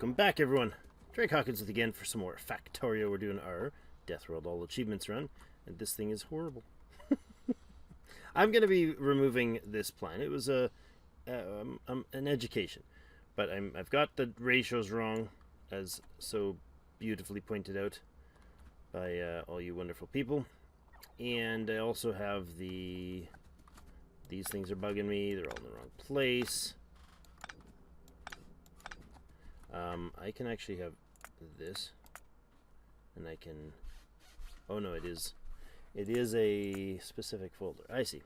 Welcome back, everyone. Drake Hawkins with again for some more Factorio. We're doing our Death World All Achievements run, and this thing is horrible. I'm going to be removing this plan. It was an education, but I've got the ratios wrong, as so beautifully pointed out by all you wonderful people. And I also have these things are bugging me. They're all in the wrong place. I can actually have this, and I can, oh no, it is a specific folder. I see.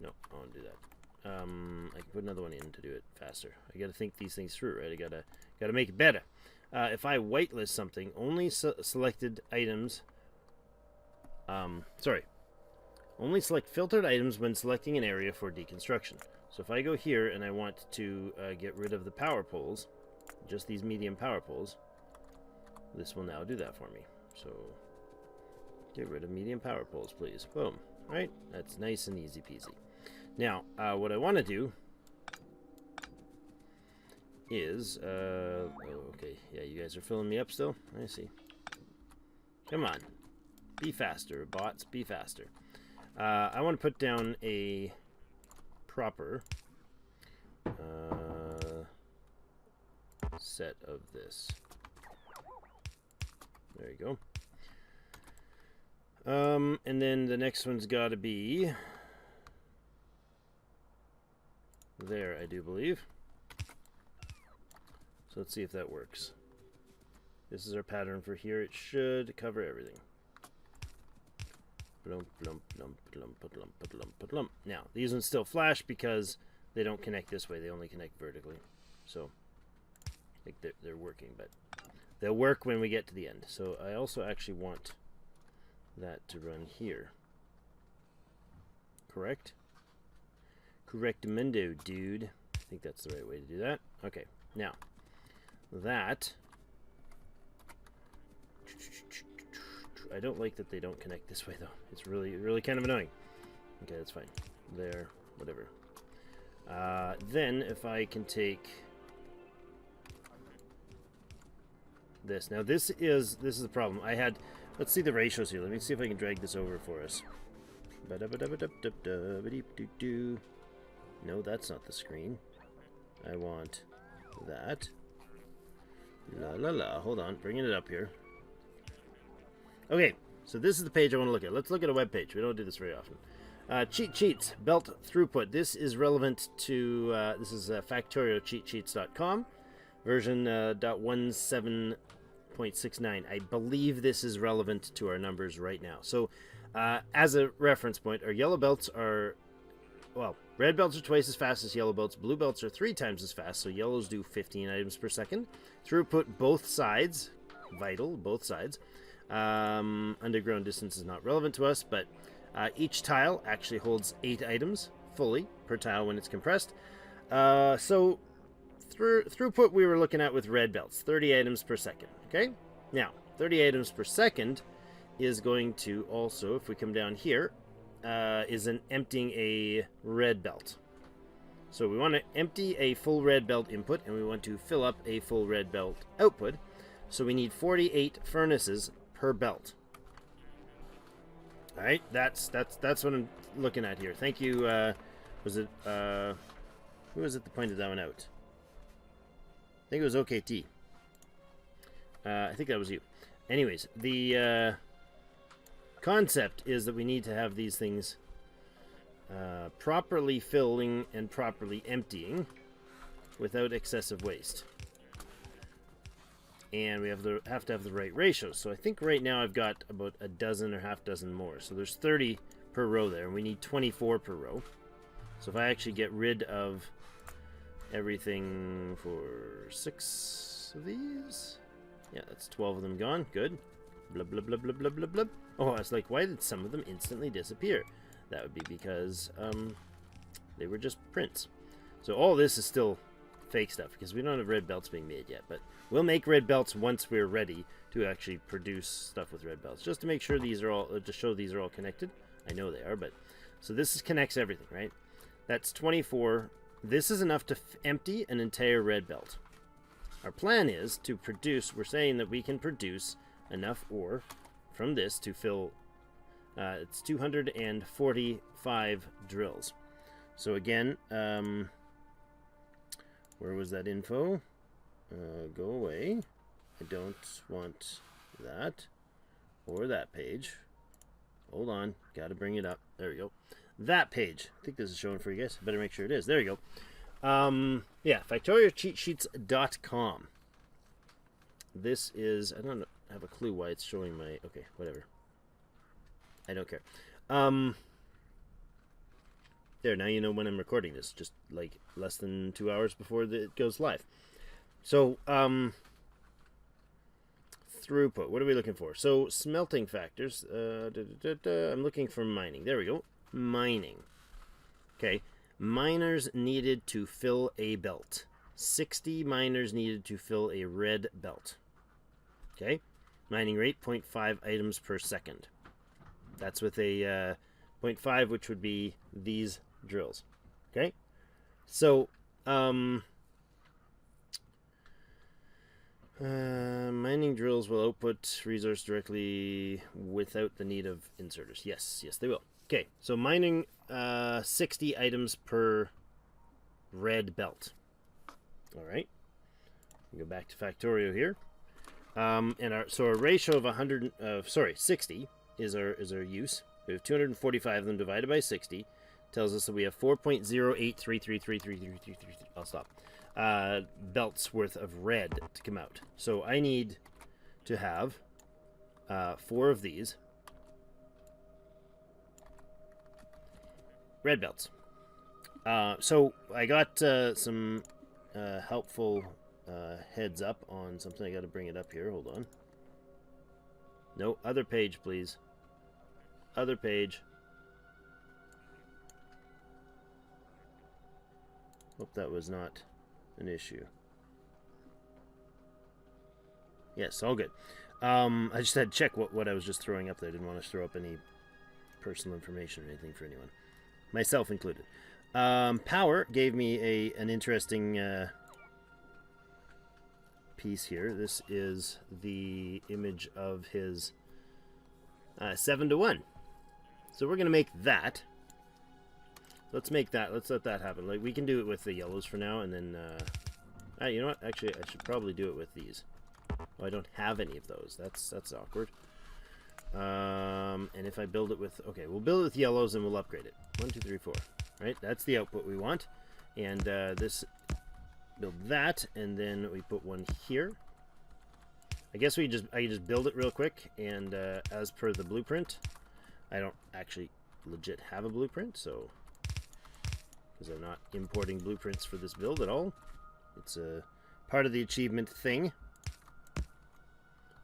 No, I won't do that. I can put another one in to do it faster. I gotta think these things through, right? I gotta make it better. If I whitelist something, only selected items, only select filtered items when selecting an area for deconstruction. So if I go here and I want to get rid of the power poles, just these medium power poles, this will now do that for me. So get rid of medium power poles, please. Boom. Right? That's nice and easy peasy. Now, what I want to do is, okay, yeah, you guys are filling me up still. I see. Come on. Be faster, bots. Be faster. I want to put down a proper set of this. There you go. And then the next one's got to be there, I do believe. So let's see if that works. This is our pattern for here. It should cover everything. Now, these ones still flash because they don't connect this way. They only connect vertically. So, I think they're working, but they'll work when we get to the end. So, I also actually want that to run here. Correct? Correctamundo, dude. I think that's the right way to do that. Okay, now, that... I don't like that they don't connect this way, though. It's really kind of annoying. Okay, that's fine. There, whatever. Then, if I can take this. Now, this is the problem. I had... Let's see the ratios here. Let me see if I can drag this over for us. No, that's not the screen. I want that. La la la. Hold on. Bringing it up here. Okay, so this is the page I want to look at. Let's look at a web page. We don't do this very often. Cheat sheets, belt throughput. This is relevant to, this is factoriocheatsheets.com, version .17.69. I believe this is relevant to our numbers right now. So, as a reference point, our yellow belts are, well, red belts are twice as fast as yellow belts. Blue belts are 3 times as fast, so yellows do 15 items per second. Throughput, both sides, vital, both sides. Underground distance is not relevant to us, but each tile actually holds 8 items fully per tile when it's compressed. So throughput we were looking at with red belts, 30 items per second. Okay, now 30 items per second is going to also, if we come down here, is an emptying a red belt. So we want to empty a full red belt input, and we want to fill up a full red belt output. So we need 48 furnaces per belt. All right, that's what I'm looking at here. Thank you. Was it who was it that pointed that one out? I think it was OKT. I think that was you. Anyways, the concept is that we need to have these things properly filling and properly emptying without excessive waste. And we have to have the right ratios. So I think right now I've got about a dozen or half dozen more. So there's 30 per row there, and we need 24 per row. So if I actually get rid of everything for 6 of these, yeah, that's 12 of them gone. Good. Blub blub blub blub blub blub blub. Oh, I was like, why did some of them instantly disappear? That would be because they were just prints. So all this is still fake stuff because we don't have red belts being made yet, but we'll make red belts once we're ready to actually produce stuff with red belts, just to make sure these are all, to show these are all connected. I know they are, but so this connects everything, right? That's 24 this is enough to empty an entire red belt. Our plan is to produce, we're saying that we can produce enough ore from this to fill, it's 245 drills. So again, where was that info? Go away. I don't want that or that page. Hold on, gotta bring it up. There we go. That page. I think this is showing for you guys. Better make sure it is. There you go. Yeah, FactoriaCheatSheets.com. This is, I don't have a clue why it's showing my, okay, whatever. I don't care. There, now you know when I'm recording this, just like less than 2 hours before it goes live. So, throughput, what are we looking for? So, smelting factors, I'm looking for mining. There we go. Mining. Okay, miners needed to fill a belt. 60 miners needed to fill a red belt. Okay, mining rate 0.5 items per second. That's with a 0.5, which would be these drills. Okay, so mining drills will output resource directly without the need of inserters. Yes, they will. Okay, so mining 60 items per red belt. All right, go back to Factorio here, and our ratio of 60 is our use. We have 245 of them divided by 60. Tells us that we have 4.0833333333. I'll stop. Belts worth of red to come out. So I need to have 4 of these red belts. So I got some helpful heads up on something. I got to bring it up here. Hold on. No, other page, please. Other page. Hope that was not an issue. Yes, all good. I just had to check what I was just throwing up there. I didn't want to throw up any personal information or anything for anyone, myself included. Power gave me an interesting piece here. This is the image of his 7-to-1. So we're going to make that. Let's make that. Let's let that happen. Like, we can do it with the yellows for now, and then you know what? Actually, I should probably do it with these. Oh, I don't have any of those. That's awkward. And if I build it with, okay, we'll build it with yellows and we'll upgrade it. 1, 2, 3, 4. Right? That's the output we want. And this, build that, and then we put one here. I guess I can just build it real quick, and as per the blueprint, I don't actually legit have a blueprint, so because I'm not importing blueprints for this build at all. It's a part of the achievement thing.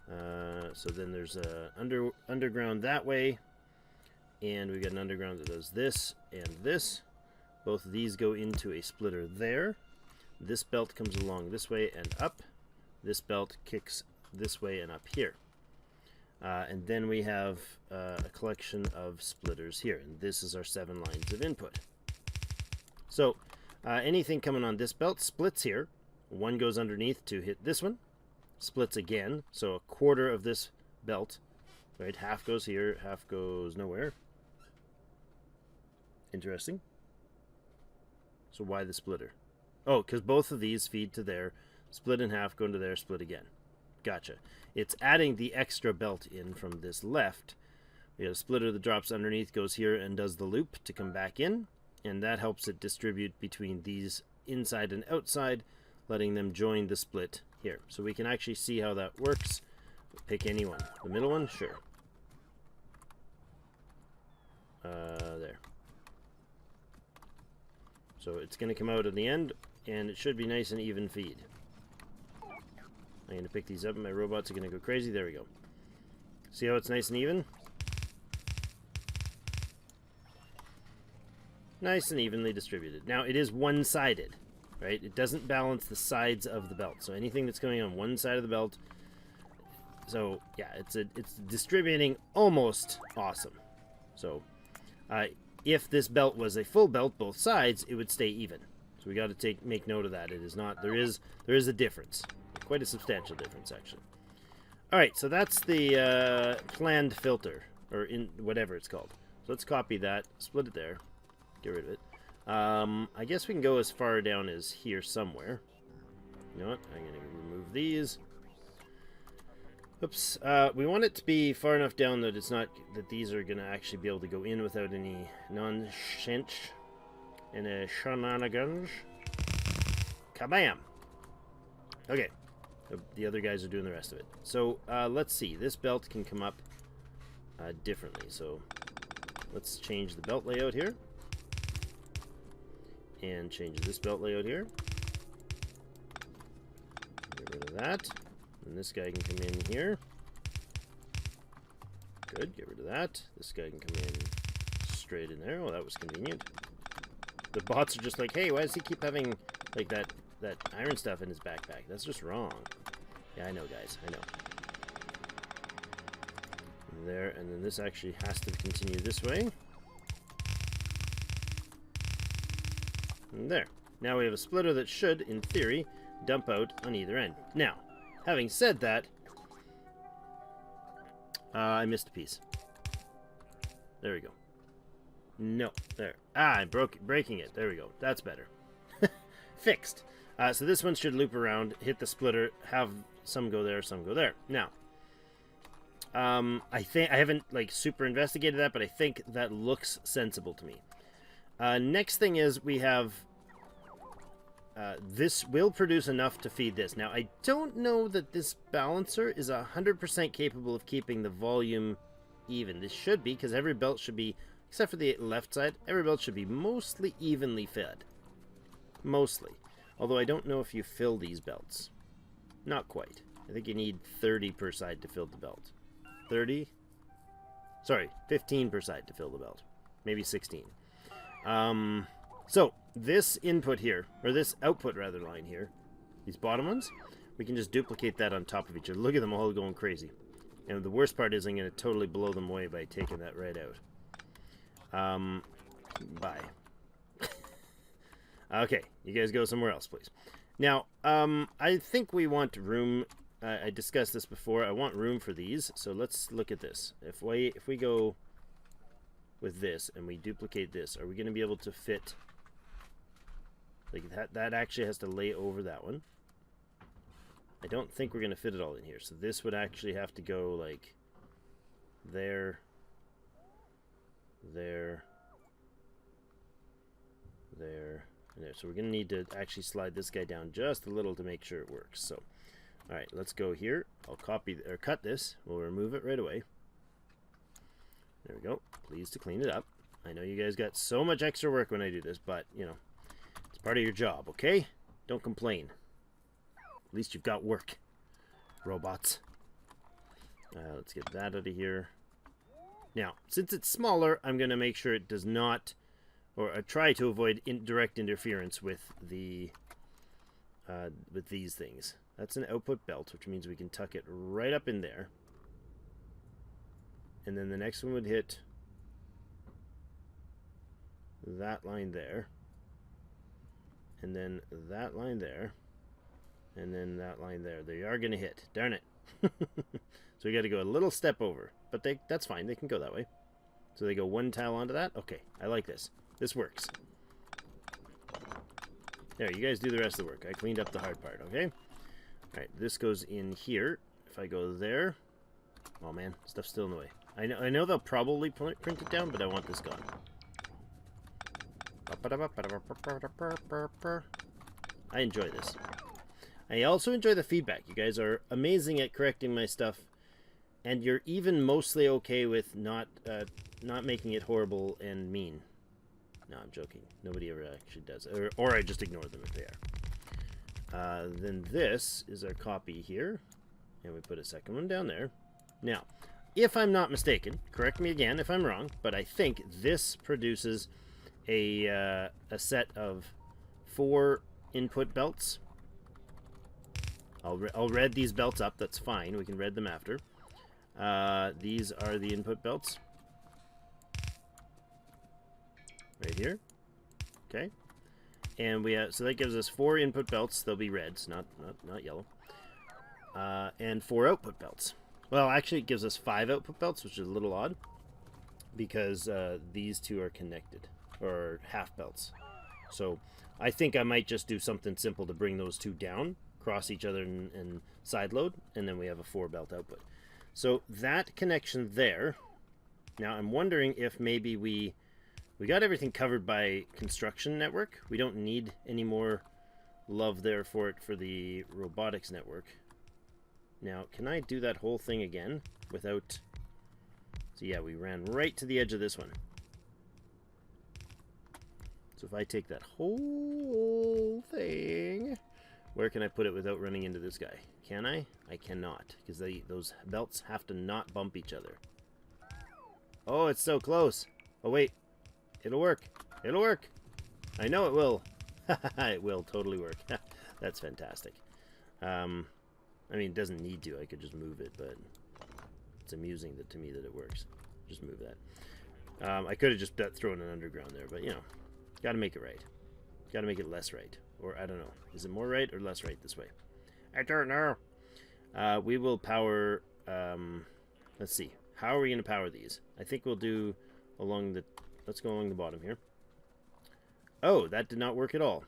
So then there's a underground that way, and we got an underground that does this and this. Both of these go into a splitter there. This belt comes along this way and up. This belt kicks this way and up here. And then we have a collection of splitters here, and this is our 7 lines of input. So anything coming on this belt splits here. One goes underneath to hit this one, splits again, so a quarter of this belt, right? Half goes here, half goes nowhere. Interesting. So why the splitter? Oh, because both of these feed to there, split in half, go into there, split again. Gotcha. It's adding the extra belt in from this left. We have a splitter that drops underneath, goes here and does the loop to come back in, and that helps it distribute between these inside and outside, letting them join the split here. So we can actually see how that works. Pick any one. The middle one? Sure. There. So it's going to come out at the end, and it should be nice and even feed. I'm going to pick these up, and my robots are going to go crazy. There we go. See how it's nice and even? Nice and evenly distributed. Now, it is one-sided, right? It doesn't balance the sides of the belt. So anything that's going on one side of the belt, so yeah, it's distributing almost awesome. So if this belt was a full belt, both sides, it would stay even. So we got to make note of that. It is not, there is a difference. Quite a substantial difference, actually. Alright, so that's the planned filter, or in whatever it's called. So let's copy that, split it there, get rid of it. I guess we can go as far down as here somewhere. You know what? I'm going to remove these. Oops. We want it to be far enough down that it's not that these are going to actually be able to go in without any nonsense and shenanigans. Kabam! Okay. The other guys are doing the rest of it. So let's see. This belt can come up differently. So let's change the belt layout here. And change this belt layout here. Get rid of that. And this guy can come in here. Good, get rid of that. This guy can come in straight in there. Oh, that was convenient. The bots are just like, hey, why does he keep having like that iron stuff in his backpack? That's just wrong. Yeah, I know, guys. I know. There, and then this actually has to continue this way. And there. Now we have a splitter that should, in theory, dump out on either end. Now, having said that, I missed a piece. There we go. No, there. I'm breaking it. There we go. That's better. Fixed. So this one should loop around, hit the splitter, have some go there, some go there. Now, I haven't like super investigated that, but I think that looks sensible to me. Next thing is we have this will produce enough to feed this. Now, I don't know that this balancer is 100% capable of keeping the volume even. This should be, because every belt should be, except for the left side, every belt should be mostly evenly fed. Mostly. Although I don't know if you fill these belts. Not quite. I think you need 30 per side to fill the belt. 30? Sorry, 15 per side to fill the belt. Maybe 16. So, this input here, or this output rather line here, these bottom ones, we can just duplicate that on top of each other. Look at them all going crazy. And the worst part is I'm going to totally blow them away by taking that right out. Bye. Okay, you guys go somewhere else, please. Now, I think we want room. I discussed this before. I want room for these, so let's look at this. If we go with this and we duplicate this, are we going to be able to fit... Like that actually has to lay over that one. I don't think we're going to fit it all in here. So this would actually have to go like there, there, there, and there. So we're going to need to actually slide this guy down just a little to make sure it works. So, all right, let's go here. I'll copy or cut this. We'll remove it right away. There we go. Pleased to clean it up. I know you guys got so much extra work when I do this, but, you know, it's part of your job, okay? Don't complain. At least you've got work, robots. Let's get that out of here. Now, since it's smaller, I'm going to make sure it does not, or try to avoid direct interference with the with these things. That's an output belt, which means we can tuck it right up in there. And then the next one would hit that line there. And then that line there. And then that line there. They are going to hit. Darn it. So we got to go a little step over. But that's fine. They can go that way. So they go one tile onto that. Okay, I like this. This works. There, you guys do the rest of the work. I cleaned up the hard part, okay? Alright, this goes in here. If I go there... Oh man, stuff's still in the way. I know they'll probably print it down, but I want this gone. I enjoy this. I also enjoy the feedback. You guys are amazing at correcting my stuff, and you're even mostly okay with not making it horrible and mean. No, I'm joking. Nobody ever actually does it. Or I just ignore them if they are. Then this is our copy here, and we put a second one down there. Now, if I'm not mistaken, correct me again if I'm wrong, but I think this produces a set of 4 input belts. I'll red these belts up. That's fine. We can red them after. These are the input belts. Right here. Okay. And we have, so that gives us 4 input belts. They'll be reds, not yellow. And 4 output belts. Well, actually, it gives us 5 output belts, which is a little odd, because these 2 are connected, or half belts. So I think I might just do something simple to bring those 2 down, cross each other and side load, and then we have a 4 belt output. So that connection there. Now I'm wondering if maybe we got everything covered by construction network. We don't need any more love there for it for the robotics network. Now, can I do that whole thing again without... So yeah, we ran right to the edge of this one. So if I take that whole thing, where can I put it without running into this guy? Can I? I cannot, because those belts have to not bump each other. Oh, it's so close. Oh, wait. It'll work. It'll work. I know it will. It will totally work. That's fantastic. I mean, it doesn't need to. I could just move it, but it's amusing to me that it works. Just move that. I could have just thrown an underground there, but, you know, got to make it right. Got to make it less right. Or, I don't know. Is it more right or less right this way? I don't know. We will power... let's see. How are we going to power these? I think we'll do along the... Let's go along the bottom here. Oh, that did not work at all.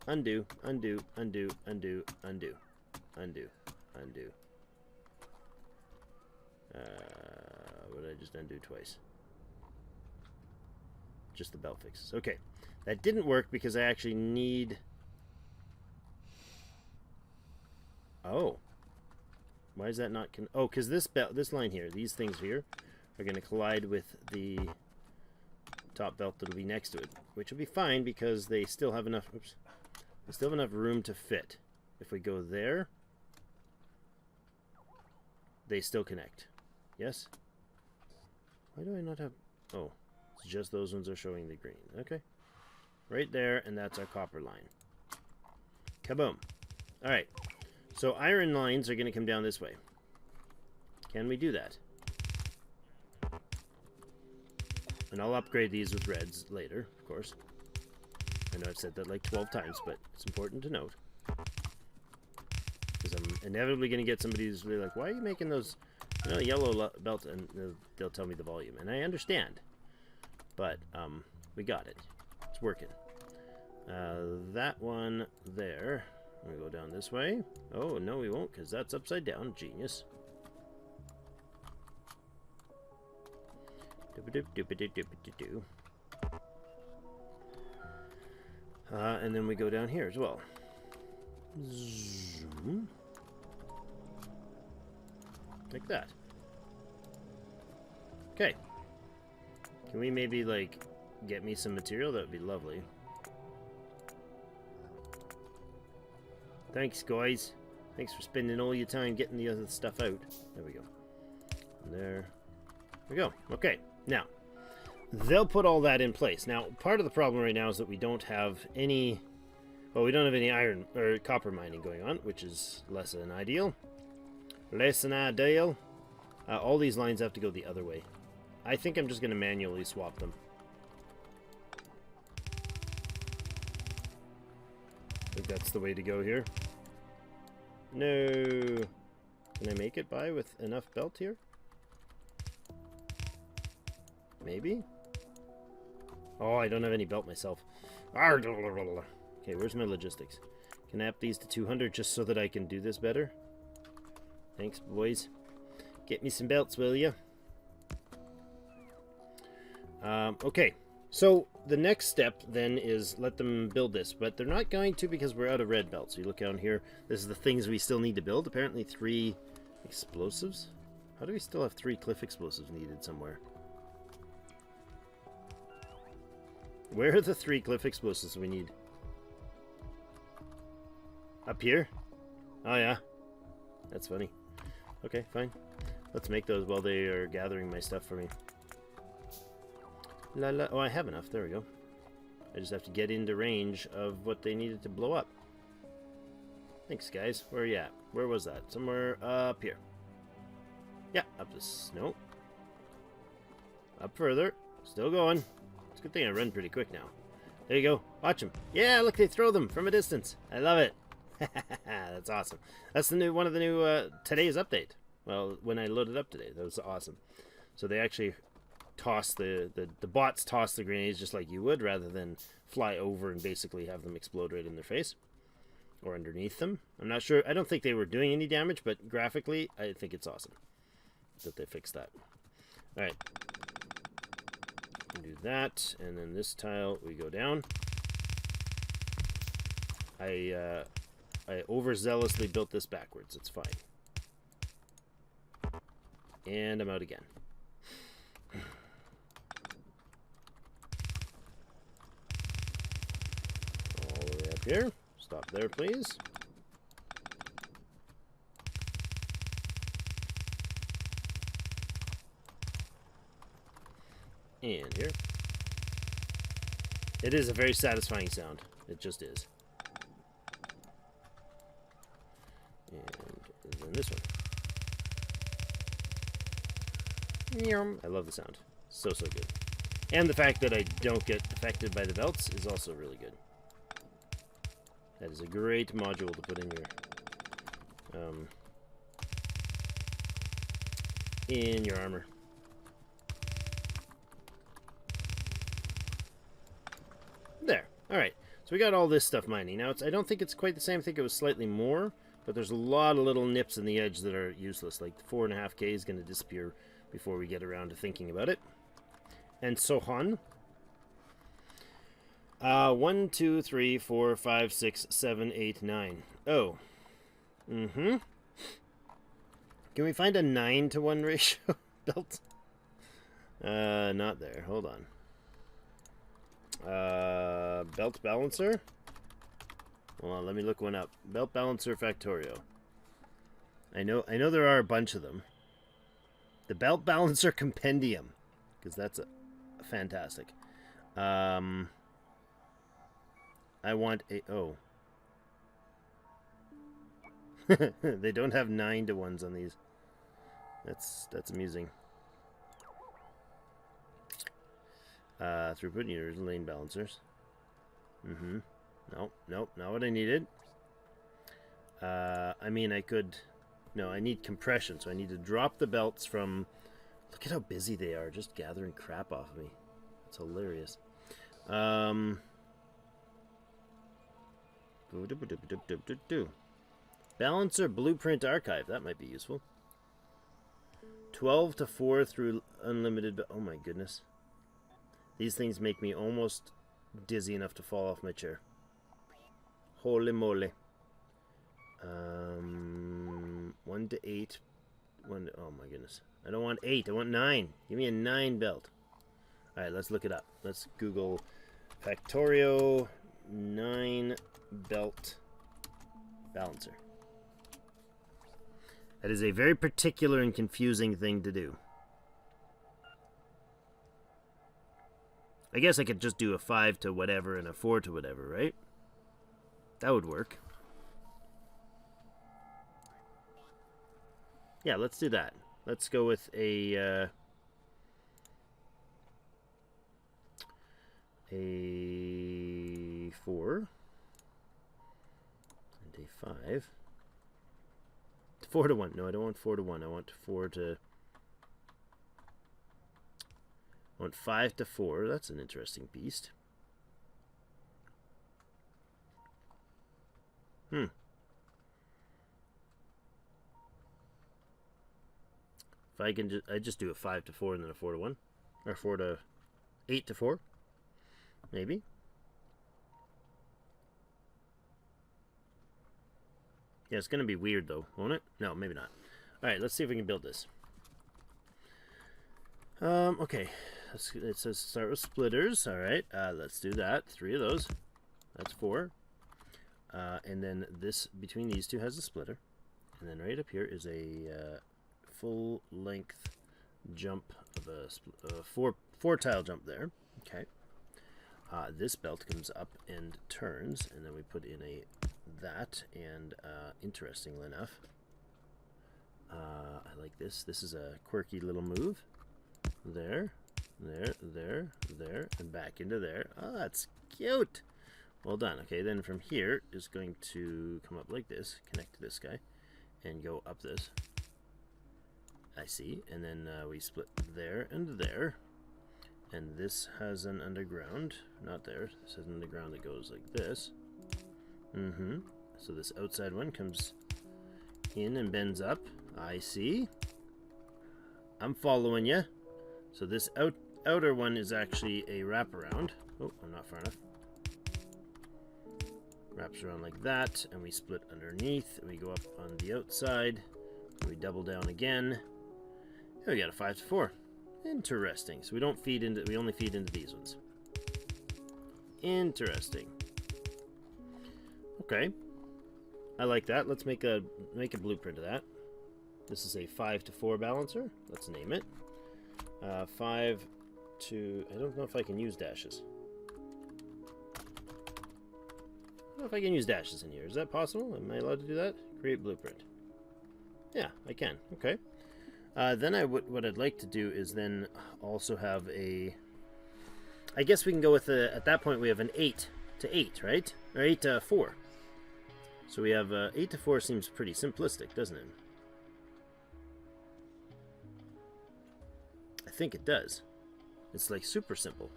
Undo, undo, undo, undo, undo. Undo. Undo. What did I just undo twice? Just the belt fixes. Okay. That didn't work because I actually need... Oh. Why is that not... Oh, because this line here, these things here, are going to collide with the top belt that'll be next to it. Which will be fine because they still have enough... Oops. They still have enough room to fit. If we go there... They still connect. Yes? Why do I not have... Oh, it's just those ones are showing the green. Okay. Right there, and that's our copper line. Kaboom. Alright. So iron lines are going to come down this way. Can we do that? And I'll upgrade these with reds later, of course. I know I've said that like 12 times, but it's important to note. Because I'm inevitably going to get somebody who's really like, why are you making those, you know, yellow belt? And they'll tell me the volume. And I understand. But we got it. It's working. That one there. We go down this way. Oh, no, we won't, because that's upside down. Genius. And then we go down here as well. Zoom. Like that. Okay. Can we maybe, like, get me some material? That would be lovely. Thanks, guys. Thanks for spending all your time getting the other stuff out. There we go. And there we go. Okay. Now, they'll put all that in place. Now, part of the problem right now is that we don't have any... Well, we don't have any iron or copper mining going on, which is less than ideal. Less than ideal. All these lines have to go the other way. I think I'm just going to manually swap them. I think that's the way to go here. No. Can I make it by with enough belt here? Maybe? Oh, I don't have any belt myself. Okay, where's my logistics? Can I up these to 200 just so that I can do this better? Thanks, boys. Get me some belts, will ya? Okay, so the next step then is let them build this, but they're not going to because we're out of red belts. So you look down here, this is the things we still need to build. Apparently 3 explosives. How do we still have 3 cliff explosives needed somewhere? Where are the 3 cliff explosives we need? Up here? Oh yeah. That's funny. Okay, fine. Let's make those while they are gathering my stuff for me. La la. Oh, I have enough. There we go. I just have to get into range of what they needed to blow up. Thanks, guys. Where are you at? Where was that? Somewhere up here. Yeah, up this. No. Up further. Still going. It's a good thing I run pretty quick now. There you go. Watch them. Yeah, look, they throw them from a distance. I love it. That's awesome. That's the new one of the new today's update. Well, when I loaded up today, that was awesome. So they actually toss the bots toss the grenades just like you would, rather than fly over and basically have them explode right in their face or underneath them. I'm not sure. I don't think they were doing any damage, but graphically, I think it's awesome that they fixed that. All right. Do that, and then this tile we go down. I overzealously built this backwards. It's fine. And I'm out again. All the way up here. Stop there, please. And here. It is a very satisfying sound. It just is. And then this one. I love the sound. So good. And the fact that I don't get affected by the belts is also really good. That is a great module to put in your armor. There. Alright. So we got all this stuff mining. Now, I don't think it's quite the same. I think it was slightly more. But there's a lot of little nips in the edge that are useless. Like 4.5K is going to disappear before we get around to thinking about it. And Sohan. 1, 2, 3, 4, 5, 6, 7, 8, 9. Oh. Mm-hmm. Can we find a 9-to-1 ratio belt? Not there. Hold on. Belt balancer. Hold on, let me look one up. Belt balancer Factorio. I know there are a bunch of them. The belt balancer compendium, because that's fantastic. I want a they don't have 9-to-1s on these. That's amusing. Throughput meters, lane balancers. Mm-hmm. Nope, not what I needed. I mean, I could... No, I need compression, so I need to drop the belts from... Look at how busy they are, just gathering crap off of me. It's hilarious. Balancer Blueprint Archive, that might be useful. 12 to 4 through unlimited... Oh my goodness. These things make me almost dizzy enough to fall off my chair. Holy moly. 1 to 8. Oh my goodness. I don't want 8. I want 9. Give me a 9 belt. Alright, let's look it up. Let's Google Factorio 9 belt balancer. That is a very particular and confusing thing to do. I guess I could just do a 5 to whatever and a 4 to whatever, right? That would work. Yeah, let's do that. Let's go with a 4 and a 5. 4 to 1. No, I don't want 4 to 1. I want 4 to... I want 5 to 4. That's an interesting beast. If I can just do a 5 to 4 and then a 4 to 1. Or 4 to 8 to 4. Maybe. Yeah, it's going to be weird though, won't it? No, maybe not. Alright, let's see if we can build this. Okay. It says start with splitters. Alright, let's do that. 3 of those. That's 4. And then this, between these two, has a splitter. And then right up here is a full length jump of a four tile jump there. Okay. This belt comes up and turns, and then we put in that, and interestingly enough, I like this. This is a quirky little move. There. there, and back into there. Oh, that's cute. Well done. Okay, then from here is going to come up like this, connect to this guy, and go up this. I see. And then we split there and there. And this has an underground. Not there. This has an underground that goes like this. So this outside one comes in and bends up. I see. I'm following you. So this outer one is actually a wraparound. Oh, I'm not far enough. Wraps around like that, and we split underneath, and we go up on the outside, and we double down again, and we got a 5 to 4. Interesting. So we don't feed into, we only feed into these ones. Interesting. Okay, I like that. Let's make a blueprint of that. This is a 5 to 4 balancer. Let's name it. 5 to, I don't know if I can use dashes. I don't know if I can use dashes in here. Is that possible? Am I allowed to do that? Create blueprint. Yeah, I can. Okay. Then what I'd like to do is then also have a, I guess we can go with at that point we have an 8 to 8, right? Or 8 to 4. So we have 8 to 4 seems pretty simplistic, doesn't it? I think it does. It's like super simple.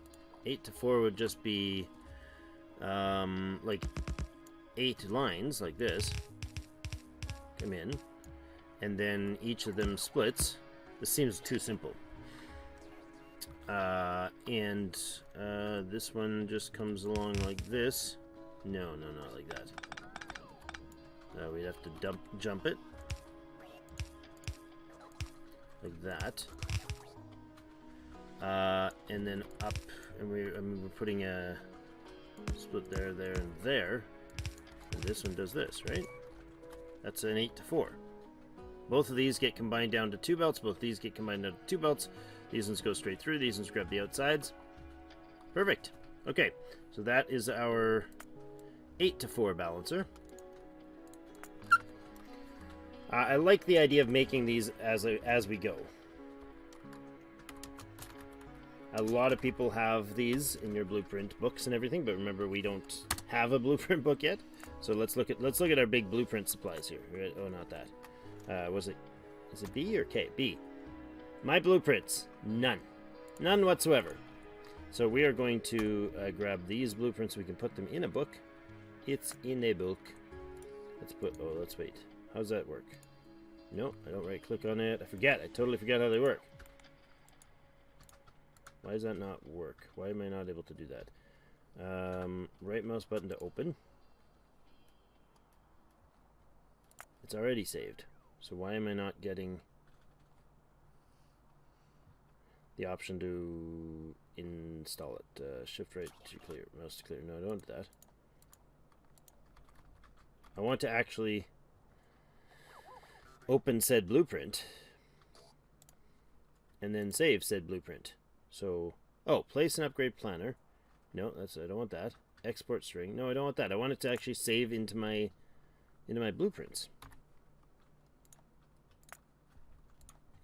8 to 4 would just be like 8 lines like this come in, and then each of them splits. This seems too simple. And this one just comes along like this. No, not like that. We'd have to jump it like that. And then up, and we're putting a split there, and there. And this one does this, right? That's an 8 to 4. Both of these get combined down to 2 belts. Both these get combined down to 2 belts. These ones go straight through. These ones grab the outsides. Perfect. Okay, so that is our 8 to 4 balancer. I like the idea of making these as we go. A lot of people have these in your blueprint books and everything, but remember we don't have a blueprint book yet. So let's look at our big blueprint supplies here. Oh, not that. Is it B or K? B. My blueprints, none whatsoever. So we are going to grab these blueprints. We can put them in a book. It's in a book. Let's wait. How does that work? No, I don't right click on it. I totally forget how they work. Why does that not work? Why am I not able to do that? Right mouse button to open. It's already saved. So why am I not getting the option to install it? Shift right to clear, mouse to clear. No, I don't want that. I want to actually open said blueprint and then save said blueprint. So, place an upgrade planner. No, I don't want that. Export string. No, I don't want that. I want it to actually save into my blueprints.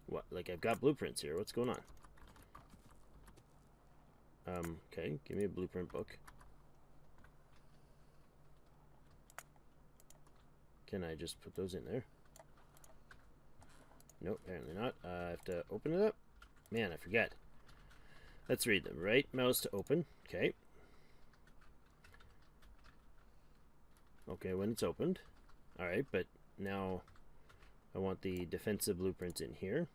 What? Like I've got blueprints here. What's going on? Okay, give me a blueprint book. Can I just put those in there? Nope, apparently not. I have to open it up. Man, I forget. Let's read them. Right mouse to open. Okay. Okay, when it's opened. Alright, but now I want the defensive blueprints in here.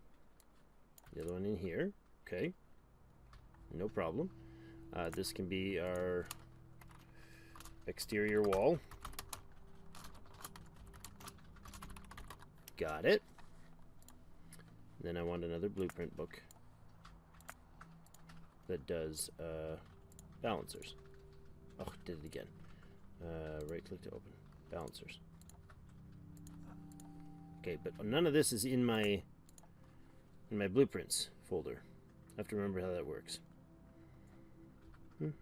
The other one in here. Okay. No problem. This can be our exterior wall. Got it. Then I want another blueprint book that does balancers. Oh, did it again. Right click to open. Balancers. Okay, but none of this is in my blueprints folder. I have to remember how that works. Where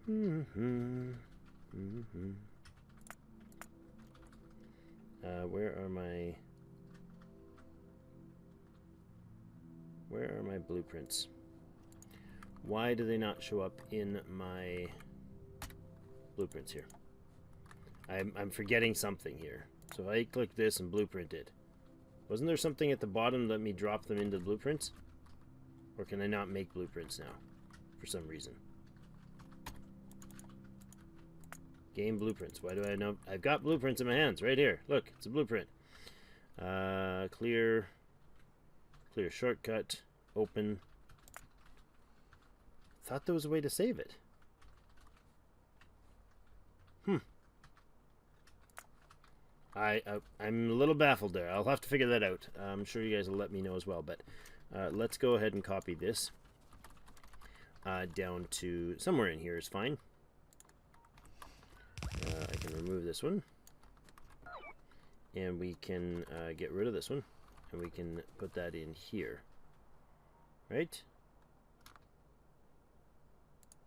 are my blueprints? Why do they not show up in my blueprints here? I'm forgetting something here. So if I click this and blueprint it, wasn't there something at the bottom that let me drop them into the blueprints? Or can I not make blueprints now for some reason? Game blueprints. Why do I know? I've got blueprints in my hands right here. Look, it's a blueprint. Clear shortcut. Open. Thought there was a way to save it. I'm a little baffled there. I'll have to figure that out. I'm sure you guys will let me know as well. But let's go ahead and copy this down to somewhere in here is fine. I can remove this one. And we can get rid of this one. And we can put that in here. Right?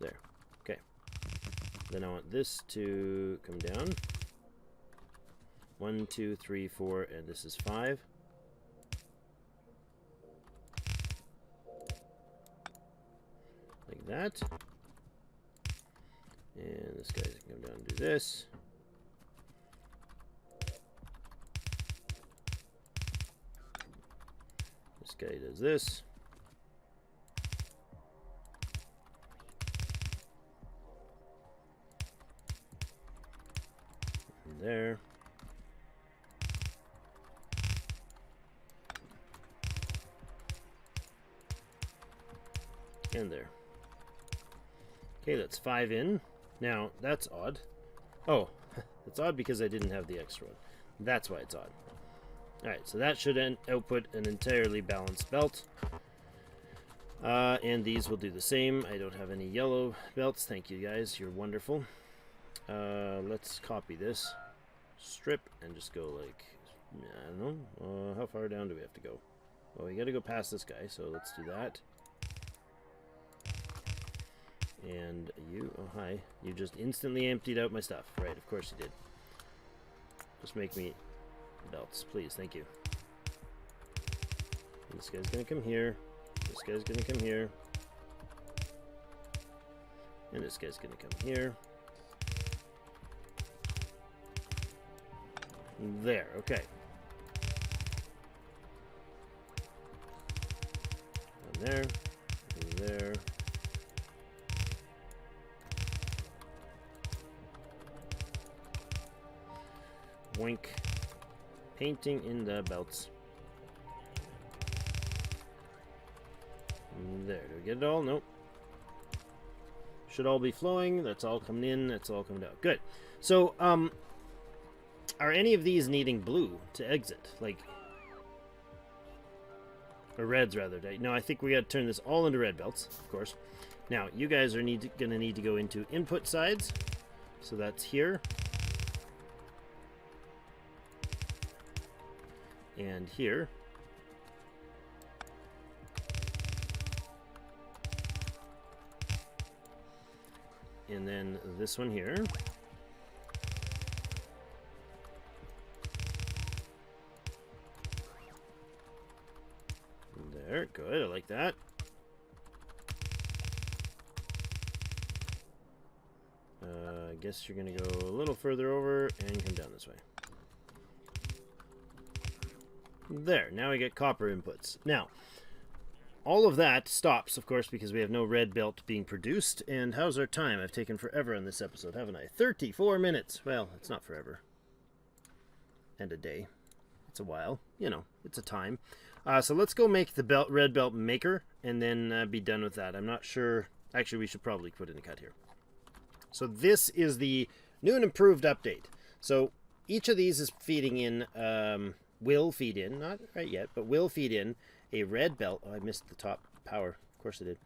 There. Okay. Then I want this to come down. 1, 2, 3, 4, and this is 5. Like that. And this guy's gonna come down and do this. This guy does this. And there. And there. Okay, that's 5 in. Now, that's odd. Oh, it's odd because I didn't have the extra one. That's why it's odd. Alright, so that should output an entirely balanced belt. And these will do the same. I don't have any yellow belts. Thank you guys, you're wonderful. Let's copy this. Strip and just go like, I don't know. How far down do we have to go? Well, we gotta go past this guy, so let's do that. And you, oh hi, you just instantly emptied out my stuff. Right, of course you did. Just make me belts, please, thank you. And this guy's gonna come here. This guy's gonna come here. And this guy's gonna come here. There, okay. And there, and there. Wink. Painting in the belts. There, do we get it all? Nope. Should all be flowing. That's all coming in. That's all coming out. Good. So, are any of these needing blue to exit? Like, or reds rather. No, I think we got to turn this all into red belts, of course. Now, you guys are going to need to go into input sides. So that's here. And here. And then this one here. There, good, I like that. I guess you're gonna go a little further over and come down this way. There, now we get copper inputs. Now, all of that stops, of course, because we have no red belt being produced. And how's our time? I've taken forever on this episode, haven't I? 34 minutes. Well, it's not forever. And a day. It's a while. You know, it's a time. So let's go make the red belt maker and then be done with that. I'm not sure. Actually, we should probably put in a cut here. So this is the new and improved update. So each of these is feeding in... will feed in, not right yet, but will feed in a red belt. Oh, I missed the top power. Of course I did.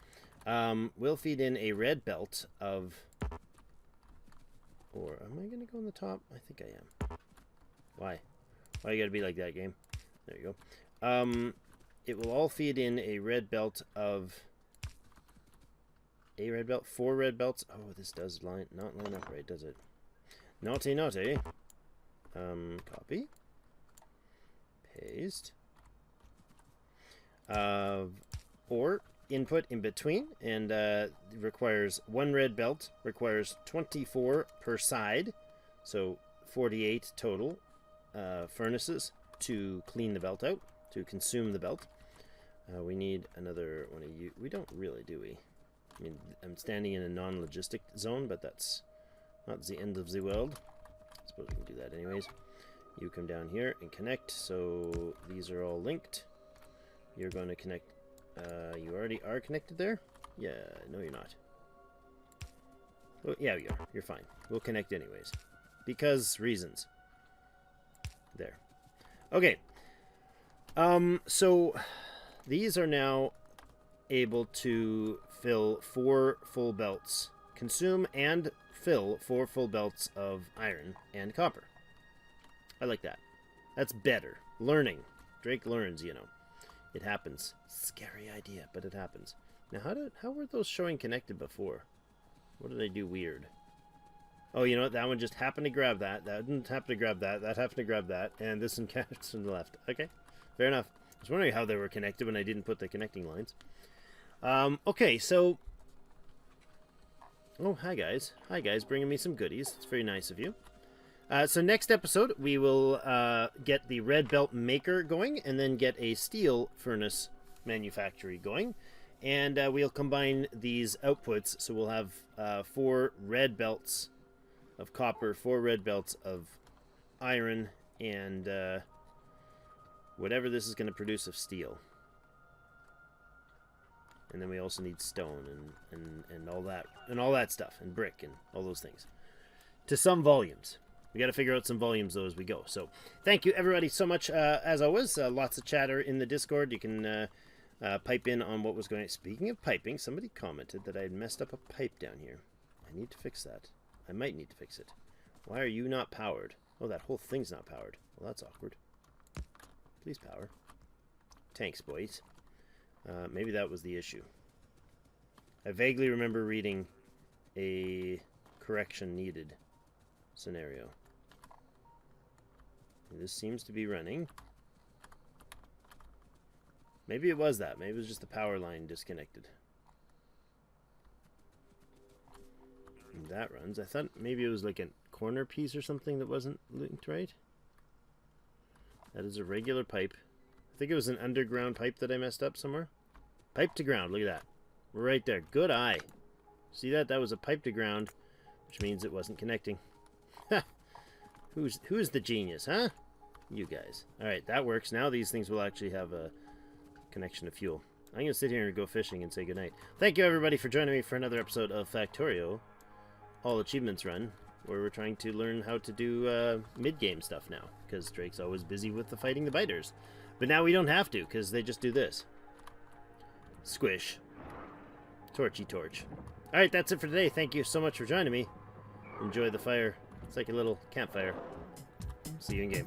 Will feed in a red belt of... Or am I going to go on the top? I think I am. Why? Why you got to be like that, game? There you go. It will all feed in a red belt of... A red belt? 4 red belts? Oh, this does not line up right, does it? Naughty, naughty. Copy. Paste. Or input in between, and requires 1 red belt, requires 24 per side, so 48 total furnaces to clean the belt out, to consume the belt. We need another one of you. We don't really, do we? I mean, I'm standing in a non-logistic zone, but that's not the end of the world. I suppose we can do that anyways. You come down here and connect, so these are all linked. You're going to connect. You already are connected there? Yeah, no you're not. Oh, yeah, you are. You're fine. We'll connect anyways. Because reasons. There. Okay. So these are now able to fill 4 full belts. Consume and fill 4 full belts of iron and copper. I like that. That's better. Learning. Drake learns, you know. It happens. Scary idea, but it happens. Now, how were those showing connected before? What did I do weird? Oh, you know what? That one just happened to grab that. That didn't happen to grab that. That happened to grab that. And this one counts from the left. Okay. Fair enough. I was wondering how they were connected when I didn't put the connecting lines. Okay, so... Oh, hi, guys. Hi, guys. Bringing me some goodies. It's very nice of you. So next episode, we will get the red belt maker going, and then get a steel furnace manufactory going. And we'll combine these outputs, so we'll have 4 red belts of copper, 4 red belts of iron, and whatever this is going to produce of steel. And then we also need stone and all that stuff, and brick and all those things. To some volumes. We got to figure out some volumes, though, as we go. So, thank you, everybody, so much. As always, lots of chatter in the Discord. You can pipe in on what was going on. Speaking of piping, somebody commented that I had messed up a pipe down here. I need to fix that. I might need to fix it. Why are you not powered? Oh, that whole thing's not powered. Well, that's awkward. Please power. Thanks, boys. Maybe that was the issue. I vaguely remember reading a correction needed scenario. This seems to be running. Maybe it was that. Maybe it was just the power line disconnected. And that runs. I thought maybe it was like a corner piece or something that wasn't linked right. That is a regular pipe. I think it was an underground pipe that I messed up somewhere. Pipe to ground. Look at that. Right there. Good eye. See that? That was a pipe to ground, which means it wasn't connecting. Who's the genius, huh? You guys. Alright, that works. Now these things will actually have a connection to fuel. I'm going to sit here and go fishing and say goodnight. Thank you, everybody, for joining me for another episode of Factorio All Achievements Run, where we're trying to learn how to do mid-game stuff now, because Drake's always busy with the fighting the biters. But now we don't have to, because they just do this. Squish. Torchy torch. Alright, that's it for today. Thank you so much for joining me. Enjoy the fire. It's like a little campfire. See you in game.